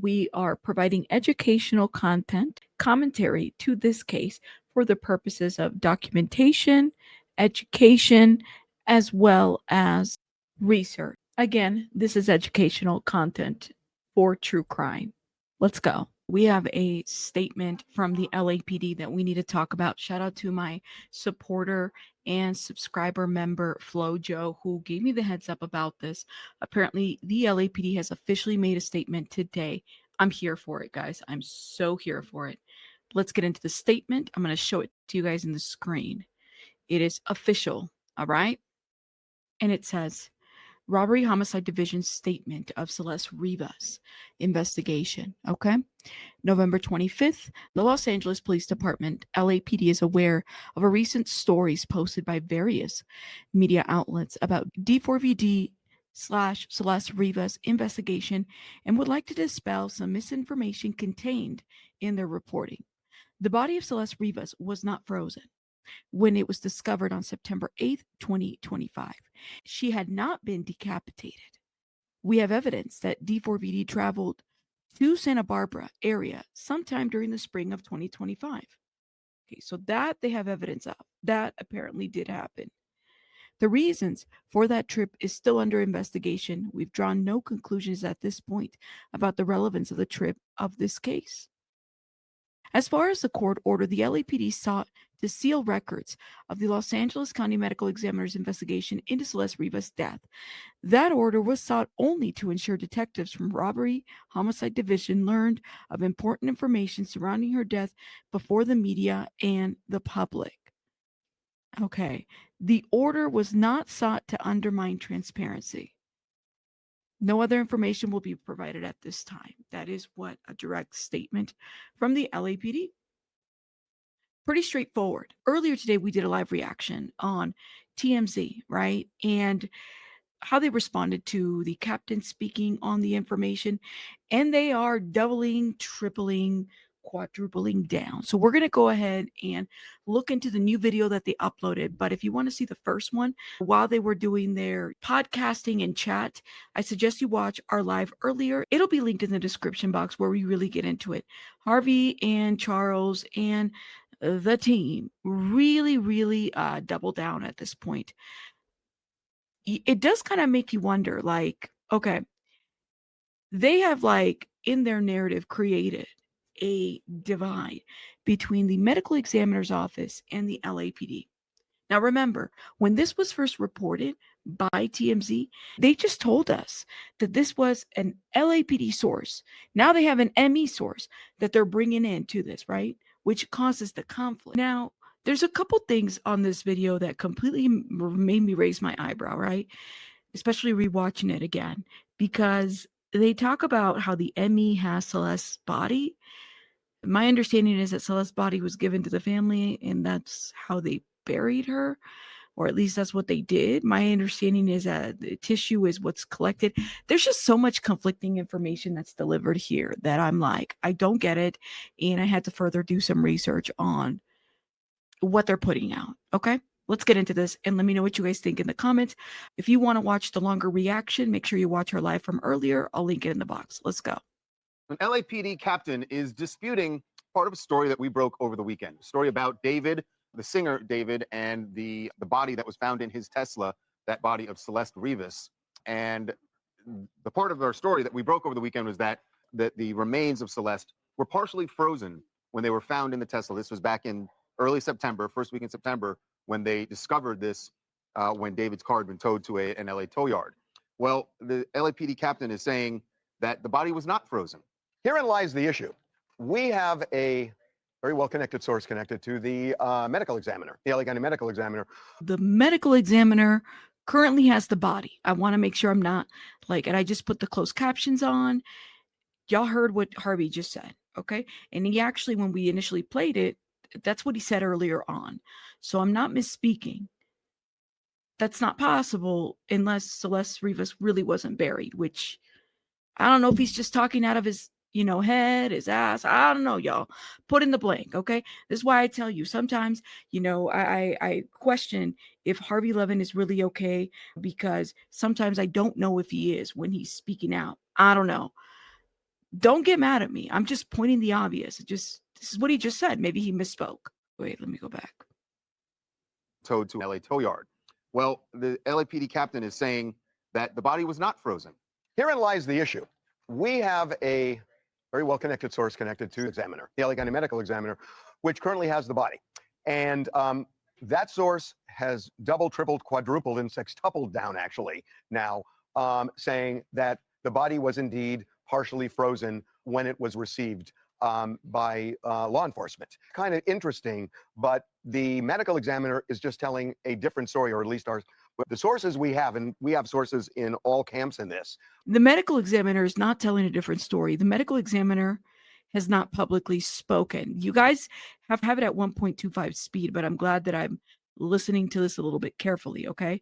we are providing educational content, commentary to this case for the purposes of documentation, education, as well as research. Again, this is educational content for true crime. Let's go. We have a statement from the LAPD that we need to talk about. Shout out to my supporter and subscriber member, Flo Joe, who gave me the heads up about this. Apparently, the LAPD has officially made a statement today. I'm here for it, guys. I'm so here for it. Let's get into the statement. I'm going to show it to you guys in the screen. It is official, all right? And it says, Robbery Homicide Division statement of Celeste Rivas investigation. Okay. November 25th, the Los Angeles Police Department, LAPD, is aware of a recent stories posted by various media outlets about D4VD / Celeste Rivas investigation and would like to dispel some misinformation contained in their reporting. The body of Celeste Rivas was not frozen when it was discovered on September 8th, 2025. She had not been decapitated. We have evidence that D4VD traveled to Santa Barbara area sometime during the spring of 2025. Okay, so that they have evidence of. That apparently did happen. The reasons for that trip is still under investigation. We've drawn no conclusions at this point about the relevance of the trip of this case. As far as the court order, the LAPD sought to seal records of the Los Angeles County Medical Examiner's investigation into Celeste Rivas' death. That order was sought only to ensure detectives from Robbery Homicide Division learned of important information surrounding her death before the media and the public. Okay, the order was not sought to undermine transparency. No other information will be provided at this time. That is what a direct statement from the LAPD. Pretty straightforward. Earlier today, we did a live reaction on TMZ, right? And how they responded to the captain speaking on the information. And they are doubling, tripling, quadrupling down. So we're going to go ahead and look into the new video that they uploaded. But if you want to see the first one, while they were doing their podcasting and chat, I suggest you watch our live earlier. It'll be linked in the description box where we really get into it. Harvey and Charles and the team really double down at this point. It does kind of make you wonder, like, okay, they have, like, in their narrative created a divide between the medical examiner's office and the LAPD. Now, remember, when this was first reported by TMZ, they just told us that this was an LAPD source. Now they have an ME source that they're bringing into this, right? Which causes the conflict. Now, there's a couple things on this video that completely made me raise my eyebrow, right? Especially rewatching it again, because they talk about how the ME has Celeste's body. My understanding is that Celeste's body was given to the family, and that's how they buried her, or at least that's what they did. My understanding is that the tissue is what's collected. There's just so much conflicting information that's delivered here that I'm like, I don't get it, and I had to further do some research on what they're putting out. Okay, let's get into this and let me know what you guys think in the comments. If you want to watch the longer reaction, make sure you watch our live from earlier. I'll link it in the box. Let's go. An LAPD captain is disputing part of a story that we broke over the weekend. A story about David, the singer David, and the body that was found in his Tesla, that body of Celeste Rivas. And the part of our story that we broke over the weekend was that the remains of Celeste were partially frozen when they were found in the Tesla. This was back in early September, first week in September, when they discovered this, when David's car had been towed to an LA tow yard. Well, the LAPD captain is saying that the body was not frozen. Herein lies the issue. We have a very well-connected source connected to the medical examiner, the LA County Medical Examiner. The medical examiner currently has the body. I want to make sure I'm not like, and I just put the closed captions on. Y'all heard what Harvey just said, okay? And he actually, when we initially played it, that's what he said earlier on. So I'm not misspeaking. That's not possible unless Celeste Rivas really wasn't buried, which I don't know if he's just talking out of his, head, his ass. I don't know, y'all. Put in the blank, okay? This is why I tell you, sometimes, I question if Harvey Levin is really okay, because sometimes I don't know if he is when he's speaking out. I don't know. Don't get mad at me. I'm just pointing the obvious. This is what he just said. Maybe he misspoke. Wait, let me go back. Towed to LA tow yard. Well, the LAPD captain is saying that the body was not frozen. Herein lies the issue. We have a very well-connected source connected to the examiner, the LA County Medical Examiner, which currently has the body. And that source has doubled, tripled, quadrupled, and sextupled down, actually, now, saying that the body was indeed partially frozen when it was received by law enforcement. Kind of interesting, but the medical examiner is just telling a different story, or at least ours. The sources we have, and we have sources in all camps in this. The medical examiner is not telling a different story. The medical examiner has not publicly spoken. You guys have it at 1.25 speed, but I'm glad that I'm listening to this a little bit carefully, okay?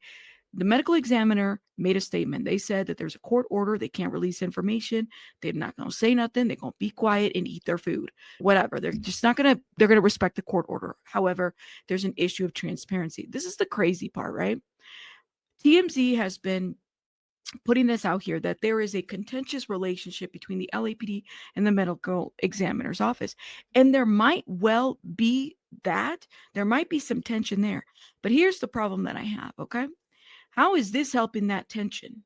The medical examiner made a statement. They said that there's a court order. They can't release information. They're not going to say nothing. They're going to be quiet and eat their food. Whatever. They're just not going to, they're going to respect the court order. However, there's an issue of transparency. This is the crazy part, right? TMZ has been putting this out here that there is a contentious relationship between the LAPD and the medical examiner's office. And there might well be that. There might be some tension there. But here's the problem that I have, okay? How is this helping that tension?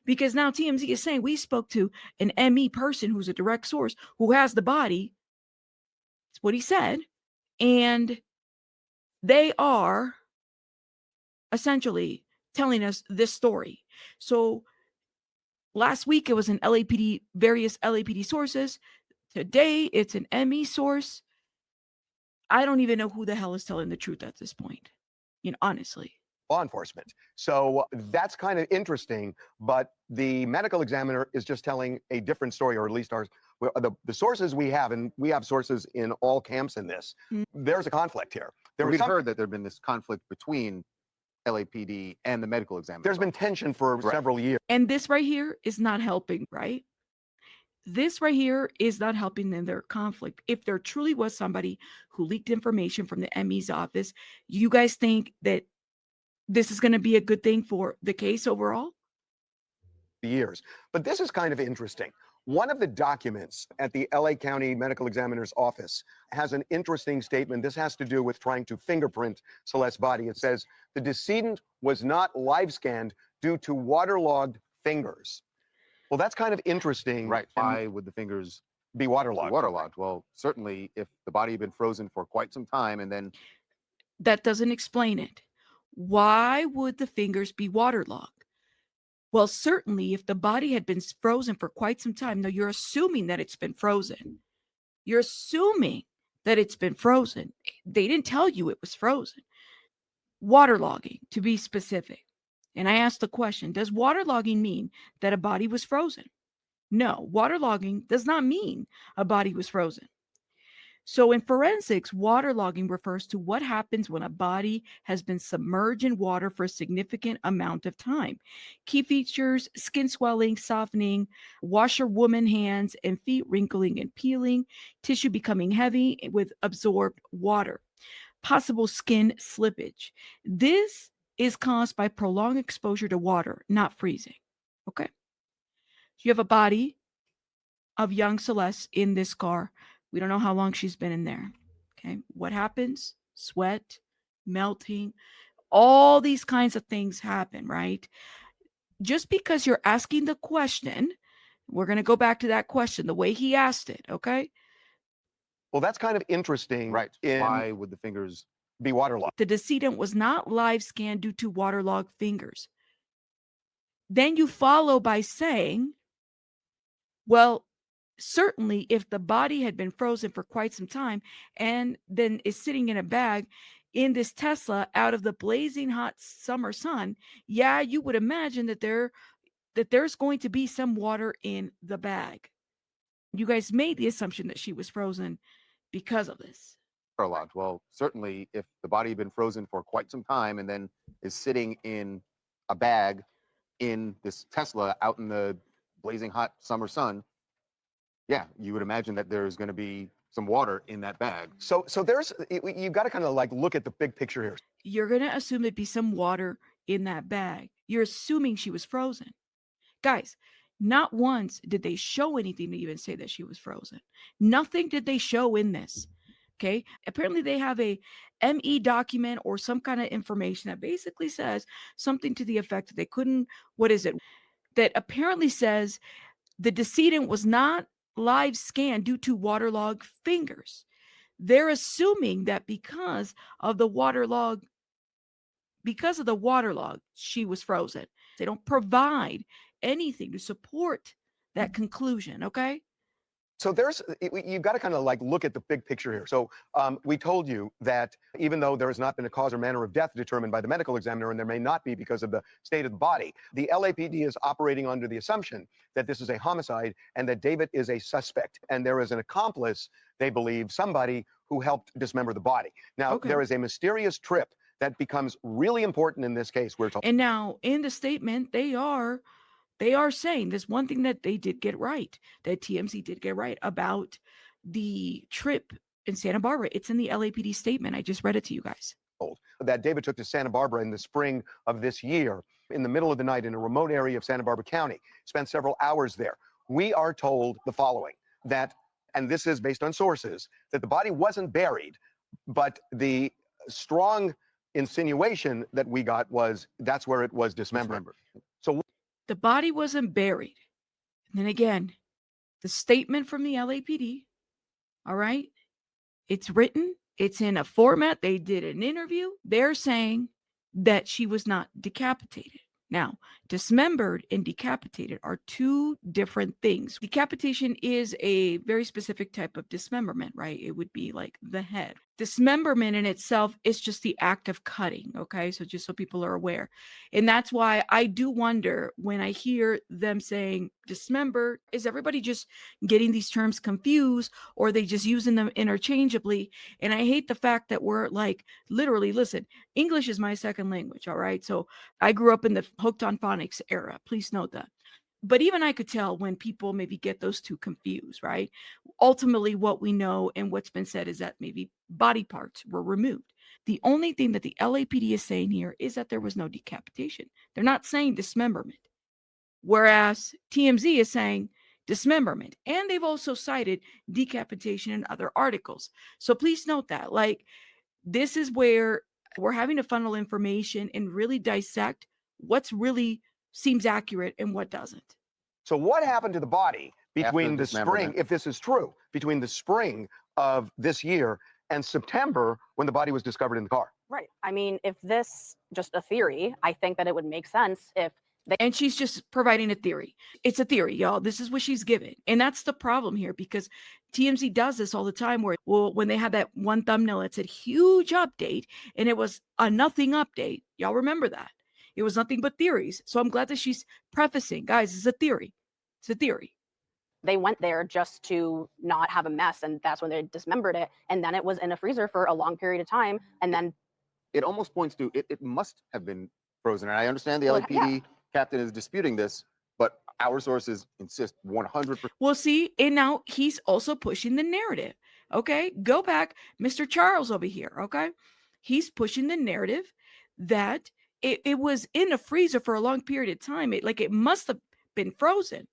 Because now TMZ is saying we spoke to an ME person who's a direct source who has the body. That's what he said. And they are essentially telling us this story. So last week it was an LAPD, various LAPD sources. Today it's an ME source. I don't even know who the hell is telling the truth at this point, honestly. Law enforcement. So that's kind of interesting, but the medical examiner is just telling a different story, or at least ours. The sources we have, and we have sources in all camps in this, there's a conflict here. We've heard that there'd been this conflict between LAPD and the medical examiner. There's been tension for several years. And this right here is not helping, right? This right here is not helping in their conflict. If there truly was somebody who leaked information from the ME's office, you guys think that this is going to be a good thing for the case overall? Years. But this is kind of interesting. One of the documents at the LA County Medical Examiner's office has an interesting statement. This has to do with trying to fingerprint Celeste's body. It says the decedent was not live scanned due to waterlogged fingers. Well, that's kind of interesting. Right. Why would the fingers be waterlogged? Waterlogged. Well, certainly if the body had been frozen for quite some time and then... That doesn't explain it. Why would the fingers be waterlogged? Well, certainly if the body had been frozen for quite some time, now you're assuming that it's been frozen. You're assuming that it's been frozen. They didn't tell you it was frozen. Waterlogging, to be specific. And I asked the question, does waterlogging mean that a body was frozen? No, waterlogging does not mean a body was frozen. So in forensics, waterlogging refers to what happens when a body has been submerged in water for a significant amount of time. Key features: skin swelling, softening, washerwoman hands and feet wrinkling and peeling, tissue becoming heavy with absorbed water, possible skin slippage. This is caused by prolonged exposure to water, not freezing. Okay. So you have a body of young Celeste in this car. We don't know how long she's been in there. Okay. What happens? Sweat, melting, all these kinds of things happen, right? Just because you're asking the question, we're going to go back to that question, the way he asked it. Okay. Well, that's kind of interesting. Right. Why would the fingers be waterlogged? The decedent was not live scanned due to waterlogged fingers. Then you follow by saying, well, certainly if the body had been frozen for quite some time and then is sitting in a bag in this Tesla out of the blazing hot summer sun, yeah, you would imagine that there's going to be some water in the bag. You guys made the assumption that she was frozen because of this. Waterlogged. Well, certainly if the body had been frozen for quite some time and then is sitting in a bag in this Tesla out in the blazing hot summer sun, yeah, you would imagine that there's going to be some water in that bag. So there's, you've got to kind of like look at the big picture here. You're going to assume there'd be some water in that bag. You're assuming she was frozen. Guys, Not once did they show anything to even say that she was frozen. Nothing did they show in this. Okay. Apparently, they have a ME document or some kind of information that basically says something to the effect that they couldn't, what is it? That apparently says the decedent was not live scanned due to waterlogged fingers. They're assuming that because of the waterlog, she was frozen. They don't provide anything to support that conclusion. Okay. So you've got to kind of like look at the big picture here. So we told you that even though there has not been a cause or manner of death determined by the medical examiner, and there may not be because of the state of the body, the LAPD is operating under the assumption that this is a homicide and that David is a suspect. And there is an accomplice, they believe, somebody who helped dismember the body. Now, there is a mysterious trip that becomes really important in this case, we're told. And now in the statement, they are saying this one thing that they did get right, that TMZ did get right about the trip in Santa Barbara. It's in the LAPD statement. I just read it to you guys. That David took to Santa Barbara in the spring of this year, in the middle of the night in a remote area of Santa Barbara County, spent several hours there. We are told the following, that, and this is based on sources, that the body wasn't buried, but the strong insinuation that we got was that's where it was dismembered. So the body wasn't buried. And then again, the statement from the LAPD, all right, it's written, it's in a format. They did an interview. They're saying that she was not decapitated. Now, dismembered and decapitated are two different things. Decapitation is a very specific type of dismemberment, right? It would be like the head. Dismemberment in itself is just the act of cutting, okay? So just so people are aware. And that's why I do wonder when I hear them saying dismember, is everybody just getting these terms confused, or are they just using them interchangeably? And I hate the fact that we're like, literally, listen, English is my second language, all right? So I grew up in the hooked on phonics era. Please note that. But even I could tell when people maybe get those two confused, right? Ultimately, what we know and what's been said is that maybe body parts were removed. The only thing that the LAPD is saying here is that there was no decapitation. They're not saying dismemberment. Whereas TMZ is saying dismemberment. And they've also cited decapitation in other articles. So please note that. Like, this is where we're having to funnel information and really dissect what's really seems accurate and what doesn't. So what happened to the body between the spring, if this is true, between the spring of this year and September when the body was discovered in the car? Right. I mean, if this just a theory, I think that it would make sense if and she's just providing a theory. It's a theory, y'all. This is what she's given. And that's the problem here, because TMZ does this all the time where, well, when they had that one thumbnail, it said huge update and it was a nothing update. Y'all remember that? It was nothing but theories. So I'm glad that she's prefacing, guys, it's a theory. It's a theory. They went there just to not have a mess, and that's when they dismembered it. And then it was in a freezer for a long period of time. And then it almost points to it must have been frozen. And I understand the Well, LAPD captain is disputing this, but our sources insist 100%. Well, see, and now he's also pushing the narrative. Okay, go back, Mr. Charles over here. Okay, he's pushing the narrative that it was in a freezer for a long period of time. It must have been frozen.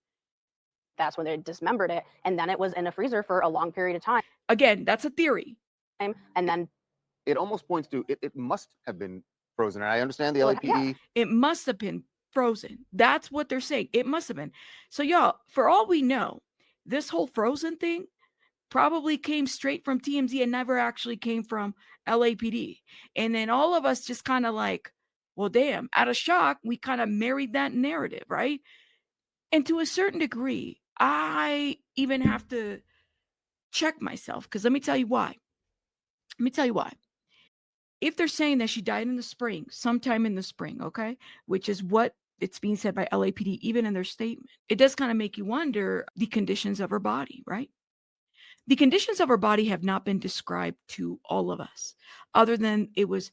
That's when they dismembered it, and then it was in a freezer for a long period of time. Again, that's a theory. And then it almost points to it must have been frozen. And I understand the Well, LAPD. It must have been frozen. That's what they're saying. It must have been. So y'all, for all we know, this whole frozen thing probably came straight from TMZ and never actually came from LAPD. And then all of us just kind of like, well, damn, out of shock, we kind of married that narrative, right? And to a certain degree, I even have to check myself, because let me tell you why. If they're saying that she died in the spring, sometime in the spring, okay, which is what it's being said by LAPD, even in their statement, it does kind of make you wonder the conditions of her body, right? The conditions of her body have not been described to all of us, other than it was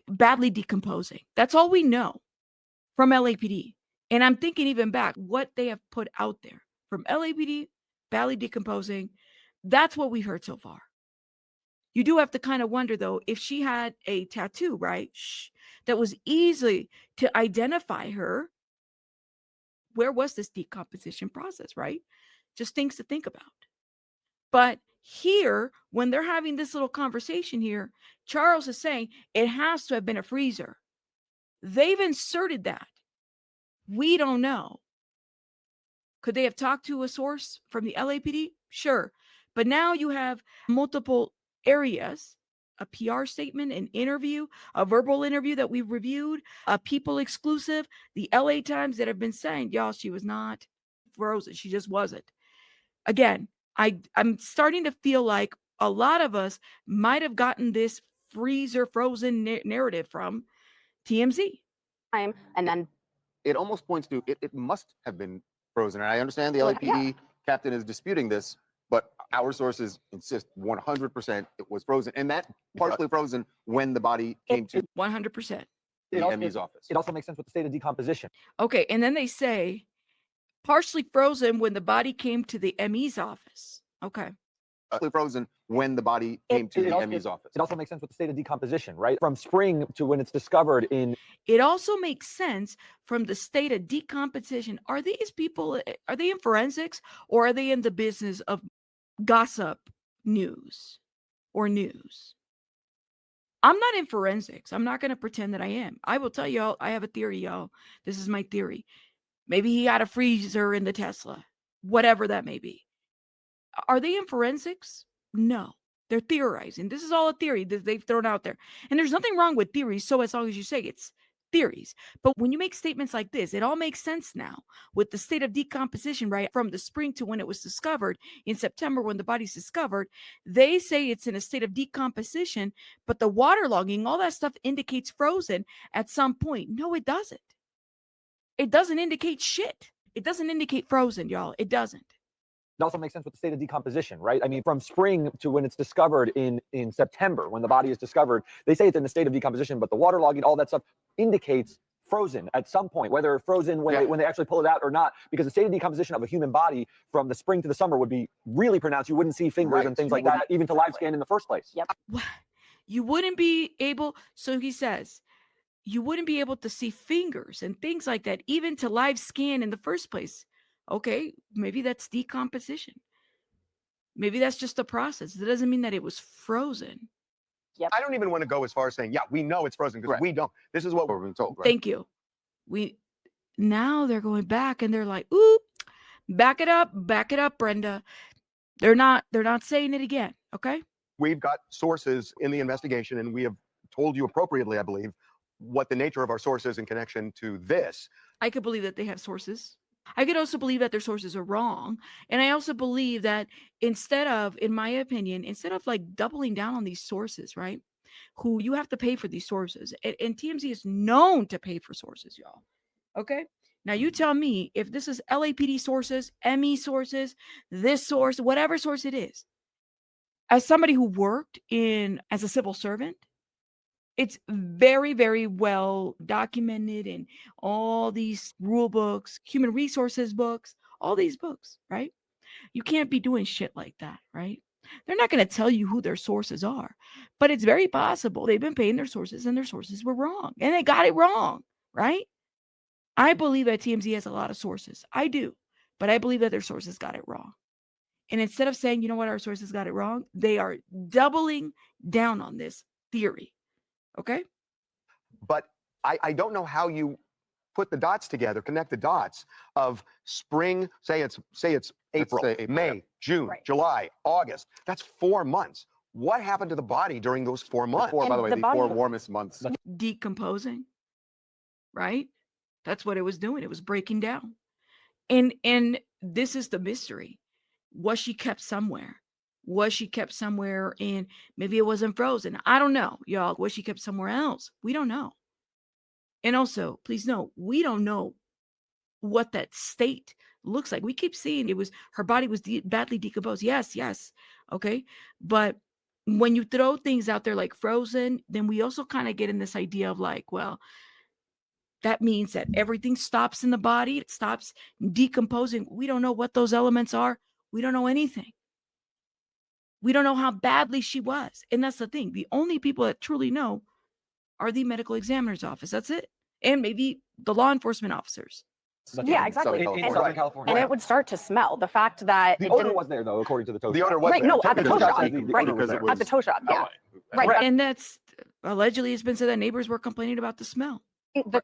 badly decomposing. That's all we know from LAPD. And I'm thinking even back what they have put out there from LAPD, badly decomposing. That's what we've heard so far. You do have to kind of wonder, though, if she had a tattoo, right, that was easy to identify her, where was this decomposition process, right? Just things to think about. But here, when they're having this little conversation here, Charles is saying it has to have been a freezer. They've inserted that. We don't know. Could they have talked to a source from the LAPD? Sure. But now you have multiple areas, a PR statement, an interview, a verbal interview that we reviewed, a People exclusive, the LA Times that have been saying, y'all, she was not frozen. She just wasn't. Again, I'm starting to feel like a lot of us might have gotten this freezer frozen narrative from TMZ. And then It almost points to it must have been frozen. And I understand the Yeah. LAPD captain is disputing this, but our sources insist 100% it was frozen. And that partially frozen when the body came to 100%. the ME's office. It also makes sense with the state of decomposition. Okay, and then they say partially frozen when the body came to the ME's office. Okay. Partially frozen when the body came to the ME's office. It also makes sense with the state of decomposition, right? From spring to when it's discovered in. It also makes sense from the state of decomposition. Are these people, are they in forensics or are they in the business of gossip news or news? I'm not in forensics. I'm not going to pretend that I am. I will tell y'all, I have a theory, y'all. This is my theory. Maybe he had a freezer in the Tesla, whatever that may be. Are they in forensics? No, they're theorizing. This is all a theory that they've thrown out there. And there's nothing wrong with theories, so as long as you say it's theories. But when you make statements like this, it all makes sense now with the state of decomposition, right? From the spring to when it was discovered in September, when the body's discovered, they say it's in a state of decomposition, but the waterlogging, all that stuff indicates frozen at some point. No, it doesn't. It doesn't indicate shit. It doesn't indicate frozen, y'all. It doesn't. It also makes sense with the state of decomposition, right? I mean, from spring to when it's discovered in September, when the body is discovered, they say it's in a state of decomposition, but the waterlogging, all that stuff indicates frozen at some point, whether frozen when they actually pull it out or not, because the state of decomposition of a human body from the spring to the summer would be really pronounced. You wouldn't see fingers and things like that, even to live scan in the first place. Yep. You wouldn't be able, so he says, you wouldn't be able to see fingers and things like that, even to live scan in the first place. Okay, maybe that's decomposition. Maybe that's just a process. That doesn't mean that it was frozen. I don't even want to go as far as saying, yeah, we know it's frozen, because we don't. This is what we're being told. Thank you. Now they're going back and they're like, ooh, back it up, Brenda. They're not saying it again. Okay. We've got sources in the investigation, and we have told you appropriately, I believe, what the nature of our source is in connection to this. I could believe that they have sources. I could also believe that their sources are wrong. And I also believe that instead of, in my opinion, instead of like doubling down on these sources, right? Who you have to pay for these sources. And TMZ is known to pay for sources, y'all. Okay. Now you tell me if this is LAPD sources, ME sources, this source, whatever source it is. As somebody who worked as a civil servant, it's very, very well documented in all these rule books, human resources books, all these books, right? You can't be doing shit like that, right? They're not going to tell you who their sources are, but it's very possible they've been paying their sources and their sources were wrong and they got it wrong, right? I believe that TMZ has a lot of sources. I do, but I believe that their sources got it wrong. And instead of saying, you know what, our sources got it wrong, they are doubling down on this theory. Okay. But I don't know how you put the dots together, connect the dots of spring, say it's April, May, June, July, August. That's 4 months. What happened to the body during those 4 months? By the way, the 4 warmest months. Decomposing, right? That's what it was doing. It was breaking down. And this is the mystery. Was she kept somewhere? Was she kept somewhere in, maybe it wasn't frozen? I don't know, y'all. Was she kept somewhere else? We don't know. And also, please note, we don't know what that state looks like. We keep seeing her body was badly decomposed. Yes. Okay. But when you throw things out there like frozen, then we also kind of get in this idea of like, well, that means that everything stops in the body. It stops decomposing. We don't know what those elements are. We don't know anything. We don't know how badly she was. And that's the thing. The only people that truly know are the medical examiner's office. That's it. And maybe the law enforcement officers. That's Yeah, right. exactly. In California. Southern Right. California. And it would start to smell. The fact that The it odor didn't was there, though, according to the tow The shop. odor was Right, there. no, at the Because tow it shop. was- Right. because it at the tow shop. Yeah. Right. Right. And that's allegedly it's been said that neighbors were complaining about the smell.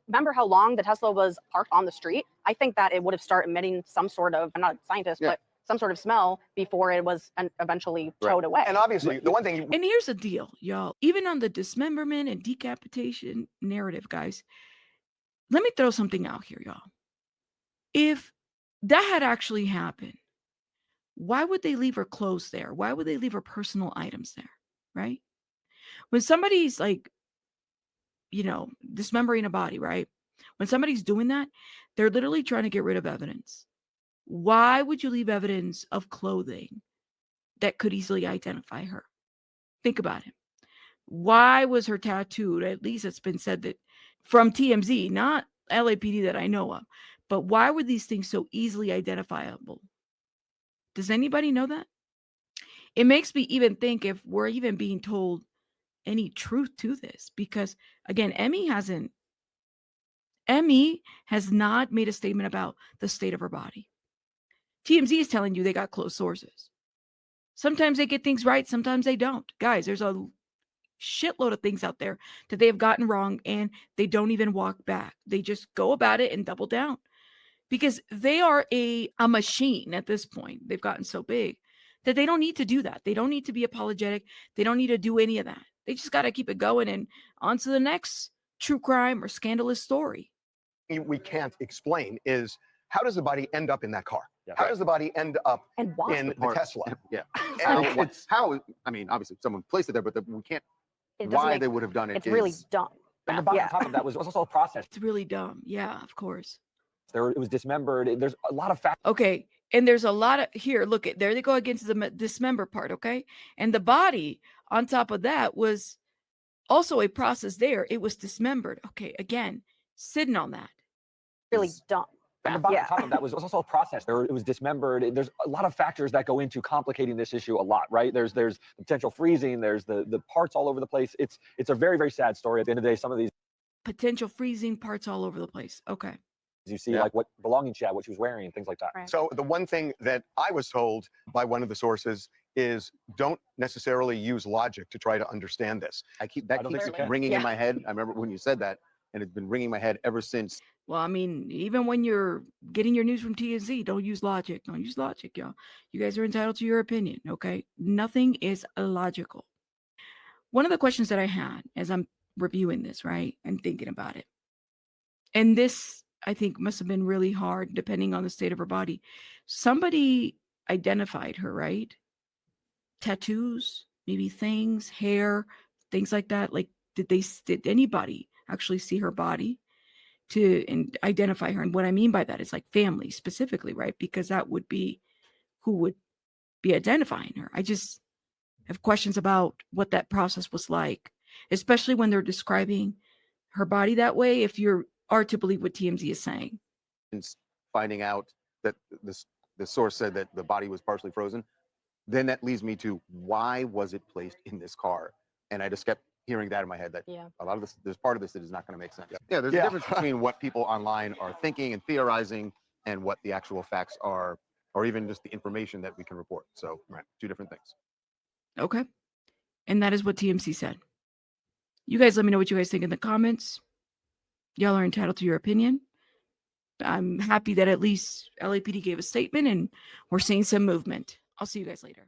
Remember how long the Tesla was parked on the street? I think that it would have started emitting some sort of, I'm not a scientist, Yeah. but some sort of smell before it was eventually towed away. And obviously, the one thing And here's the deal, y'all. Even on the dismemberment and decapitation narrative, guys, let me throw something out here, y'all. If that had actually happened, why would they leave her clothes there? Why would they leave her personal items there? Right? When somebody's like, dismembering a body, right? When somebody's doing that, they're literally trying to get rid of evidence. Why would you leave evidence of clothing that could easily identify her? Think about it. Why was her tattooed? At least it's been said that from TMZ, not LAPD that I know of. But why were these things so easily identifiable? Does anybody know that? It makes me even think if we're even being told any truth to this, because again, Emmy has not made a statement about the state of her body. TMZ is telling you they got close sources. Sometimes they get things right, sometimes they don't. Guys, there's a shitload of things out there that they have gotten wrong and they don't even walk back. They just go about it and double down because they are a machine at this point. They've gotten so big that they don't need to do that. They don't need to be apologetic. They don't need to do any of that. They just got to keep it going and on to the next true crime or scandalous story. we can't explain is how does the body end up in that car? Yeah. How does the body end up And why? in the Or- Tesla? Yeah. And How? I mean, obviously, someone placed it there, but we can't. It doesn't Why make- they would have done it? It's really is- dumb. And the body Yeah. on top of that was also a process. It's really dumb. Yeah, of course. It was dismembered. There's a lot of factors. Okay. And there's a lot of here, look at there they go against the dismember part, okay? And the body on top of that was also a process there. It was dismembered. Okay, again, sitting on that. Really is- dumb. And the body Yeah. on top of that was also a process. It was dismembered. There's a lot of factors that go into complicating this issue a lot, right? There's the potential freezing. There's the parts all over the place. It's a very, very sad story. At the end of the day, some of these Potential freezing parts all over the place. Okay. you see, Yeah. like what belongings she had, what she was wearing, things like that. Right. so the one thing that I was told by one of the sources is don't necessarily use logic to try to understand this. I keep I that don't think keeps you can. ringing Yeah. in my head. I remember when you said that, and it's been ringing my head ever since. Well, I mean, even when you're getting your news from TMZ, don't use logic. Don't use logic, y'all. You guys are entitled to your opinion, okay? Nothing is illogical. One of the questions that I had as I'm reviewing this, right, and thinking about it, and this I think must have been really hard depending on the state of her body. Somebody identified her, right? Tattoos, maybe things, hair, things like that. Like, did anybody actually see her body and identify her? And what I mean by that is like family specifically, right? Because that would be who would be identifying her. I just have questions about what that process was like, especially when they're describing her body that way, if you are to believe what TMZ is saying. Since finding out that the source said that the body was partially frozen, then that leads me to why was it placed in this car? And I just kept hearing that in my head that Yeah. a lot of this, there's part of this that is not going to make sense. Yeah, there's Yeah. a difference between what people online are thinking and theorizing and what the actual facts are, or even just the information that we can report. So, two different things. Okay. And that is what TMZ said. You guys let me know what you guys think in the comments. Y'all are entitled to your opinion. I'm happy that at least LAPD gave a statement and we're seeing some movement. I'll see you guys later.